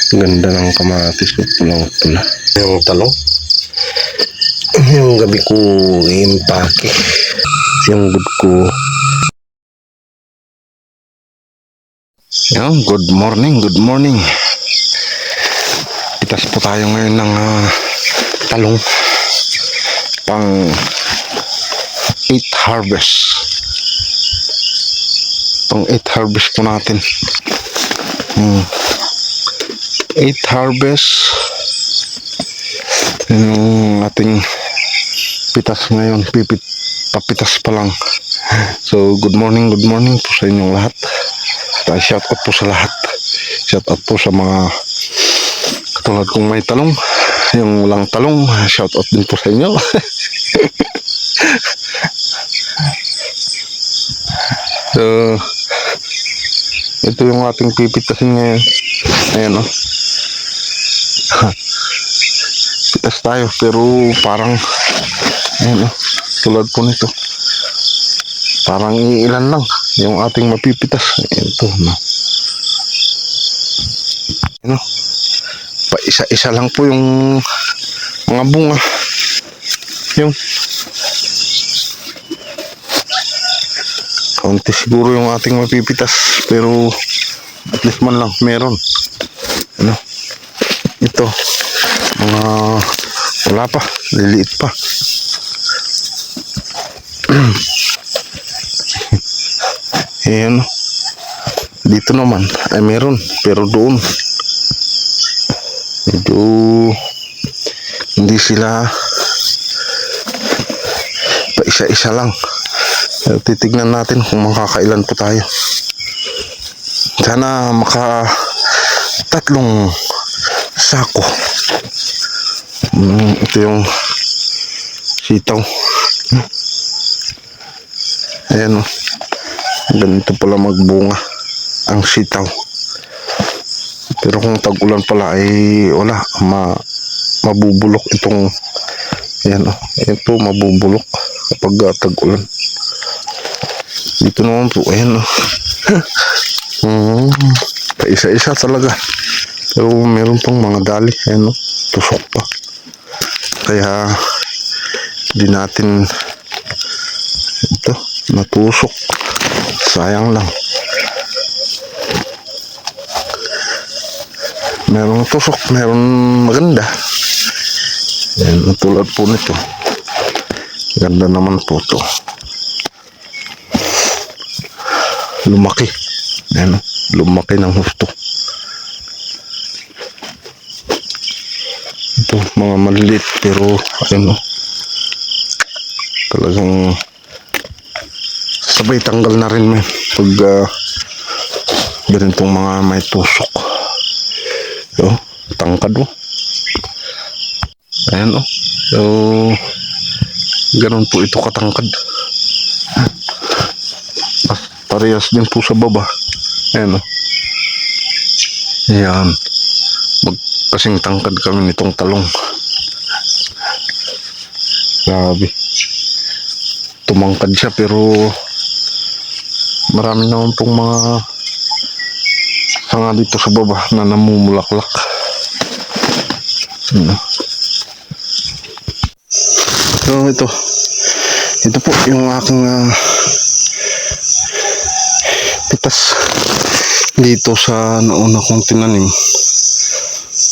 Ganda ng kamatis ko, pulang-pula. Yung talong. Yung gabi ko impake. Yung good ko. Yan, good morning, good morning. Pitas po tayo ngayon ng talong. Pang 8 harvest. Pang 8 harvest po natin. 8 harvest. Yung ating pitas ngayon, papitas pa lang. So good morning po sa inyong lahat. Shout out po sa lahat. Shout out po sa mga katulad kong may talong. Yung walang talong, shout out din po sa inyo. So ito yung ating pipitasin ngayon. Ayan o. Pitas tayo pero parang ayan o, tulad po nito parang ilan lang yung ating mapipitas. Ito no, ano, pa isa-isa lang po yung mga bunga. Yung kaunti siguro yung ating mapipitas pero at least man lang meron. Ano, ito mga wala pa, liliit pa. Ayan, dito naman ay meron pero doon medyo hindi sila pa isa-isa lang. Titignan natin kung makakailan po tayo. Sana maka 3 sako. Ito yung sitaw. Ayan o, ganito pala magbunga ang sitaw. Pero kung tag-ulan pala ay wala, mabubulok itong ayan o, ito mabubulok kapag tag-ulan. Dito naman po, ayan o. Isa-isa talaga. Pero meron pang mga dali, ayan o, tusok pa. Kaya di natin ito natusok, sayang lang. Meron tusok, meron maganda. Ayan, tulad po nito, ganda naman po to, lumaki. Ayan, lumaki ng husto. Ito mga maliliit pero ayun o, talagang sabay tanggal na rin may pag ganitong mga may tusok. So tangkad o, ayan o. So ganun po ito katangkad. Parehas din po sa baba. Ayan o, ayan, kasing tangkad kami nitong talong. Grabe, tumangkad siya pero marami naman pong mga sanga dito sa baba na namumulaklak. So ito po yung aking pitas dito sa nauna kong tinanim.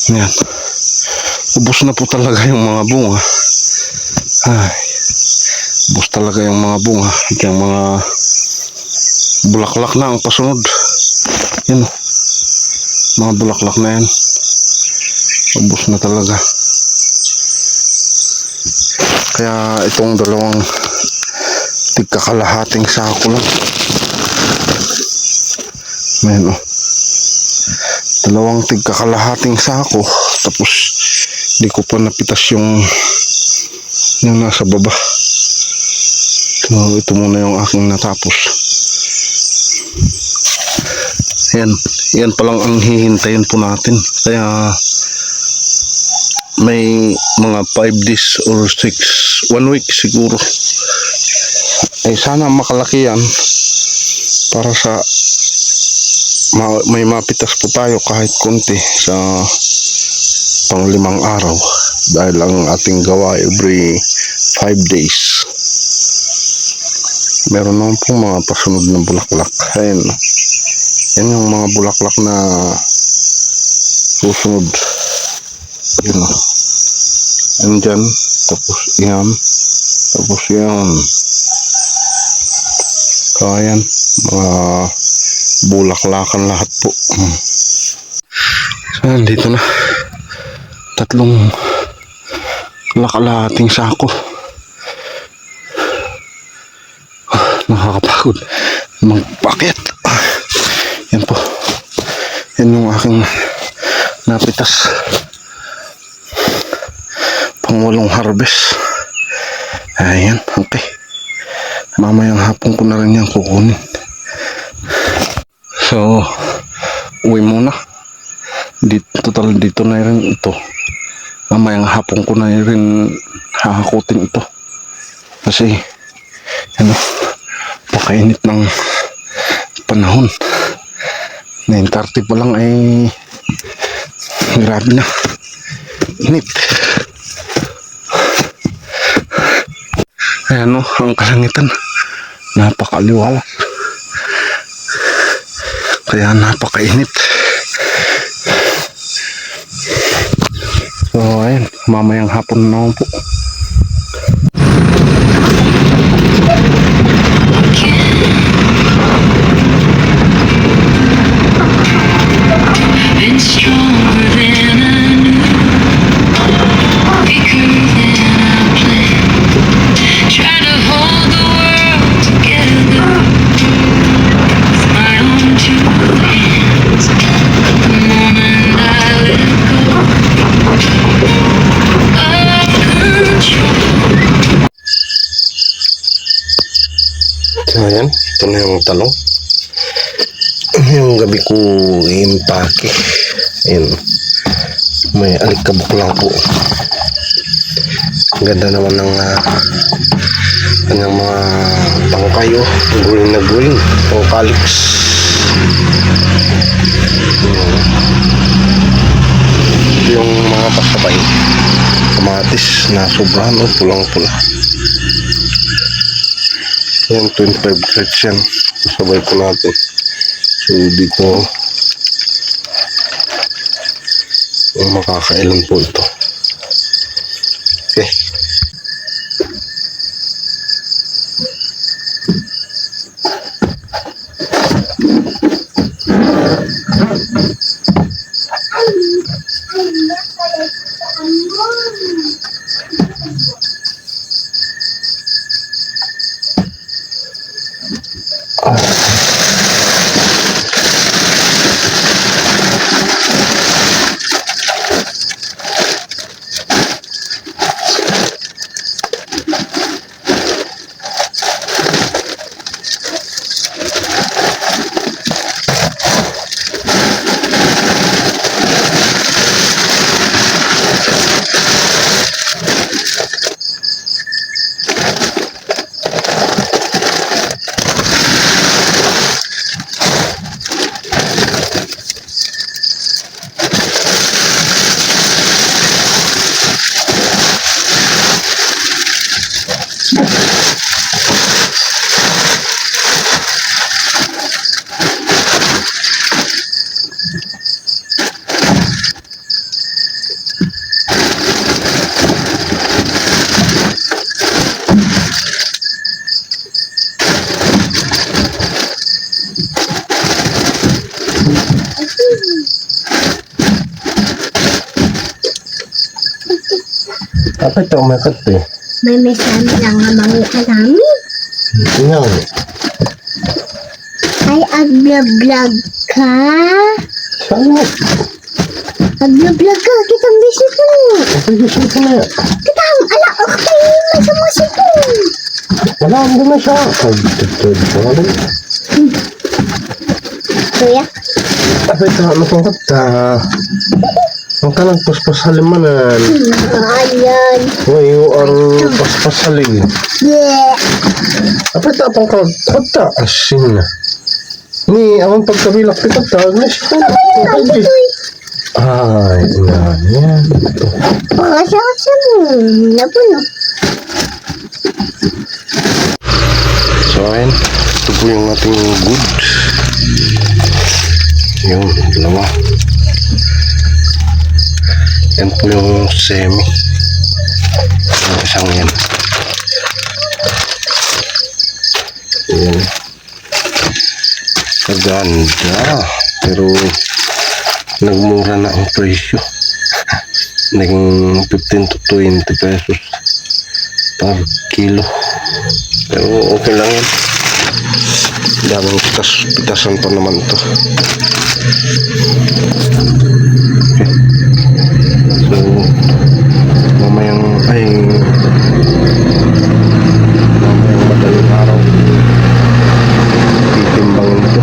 Ayan, ubos na po talaga yung mga bunga. Ay, ubos talaga yung mga bunga. Yung mga bulaklak na ang pasunod. Yan o, mga bulaklak na yan, ubos na talaga. Kaya itong dalawang tigkakalahating sako lang. Ayan o, dalawang tigkakalahating sako, tapos di ko pa napitas yung nasa baba. So ito muna yung aking natapos. Yan palang ang hihintayin po natin. Kaya may mga 5 days or 1 week siguro. Ay sana makalaki yan para sa may mapitas po tayo kahit konti sa pang-5 araw dahil ang ating gawa every 5 days. Meron naman pong mga pasunod na bulaklak. Ayan. Yan yung mga bulaklak na susunod. Yun o. Andyan. Tapos yan. Tapos yan. Kaya yan. Mga bulaklakan lahat po. So, dito na. 3 lakalahating sako. Nakakapagod magpakit. Yan po. Yan yung aking napitas. Pang-8 harvest. Ayan, okay. Mamayang hapon ko na rin yan kukunin. So, uwi muna. Total dito na rin ito. Mamayang hapon ko na rin hahakutin ito. Kasi, ano, pakainit ng panahon. 9:30 pa lang ay grabe na. Init. Ayan o, ang kalangitan. Napakaliwalas. Kaya napakainit. So, ayan. Mamayang hapon na po. Been stronger than I knew, weaker than I planned. Try to hold the world together with my own 2 hands. The moment I let go of control. So, ayan. Ito na yung talong. Yung gabi ko impake. Ayan. May alikabok lang po. Ganda naman ng kanyang mga tangkayo. Green na green. O calyx. Yung mga pasabay. Kamatis na sobrahan o pulang-pula. Yan, 25 grades yan. Sabay po natin. So, dito makakailan po ito. Okay. Apa ito umakat eh? May mesama lang nga mga namin. Tingnan. Ay, agblog-vlog ka? Sana. Agblog-vlog ka, kitang busy ko. Gusto ko na. Kitang, ala, okay, may samusik ko. Wala, hindi na siya. Pag-tutod ko. Kuya? Apa ito, matungkot ka. Ang kanang paspasalamanan. Ayan. Uy, you are paspasaling. Yeah. Apa ito, apang kagkata. Asin na. Ni, amang pagkabilak kita, tawag na siya. Ay, yan. Ito. Pakasya mo. Napuno. So, ayan. Ito po yung ating good. Yun, dalawa. Yan po yung semi. Yung isang yan. Ayan. Kaganda. Pero, nagmura na ang presyo. Naging 15 to 20 pesos per kilo. Pero okay lang yan. Daming pitasan pa naman ito. Okay. So, mamayang madaling araw titimbangin ito.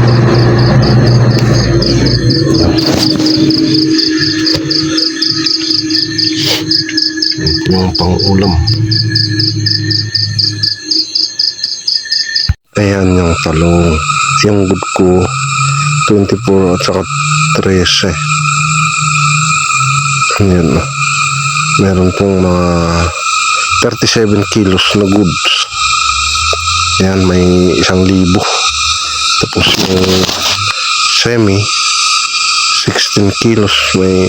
Ito yung pang-ulam. Ayan yung talong. Yung good ko 24 at saka 13. Ayan na. Meron pong mga 37 kilos na goods. Ayan, may 1,000. Tapos yung semi 16 kilos. May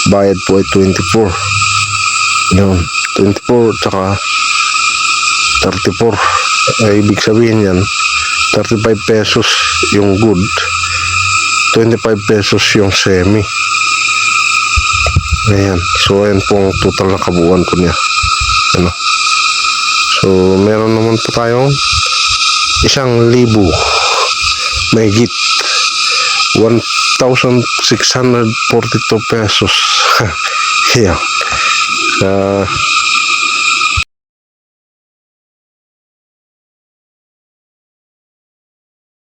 bayad po ay 24. Yun, 24 tsaka 34. Ay, ibig sabihin yan 35 pesos yung good, 25 pesos yung semi. Ayan, so ayan po ang total na kabuuan po niya. Ano? So meron naman po tayong 1,000 mahigit 1,642 pesos. Yeah.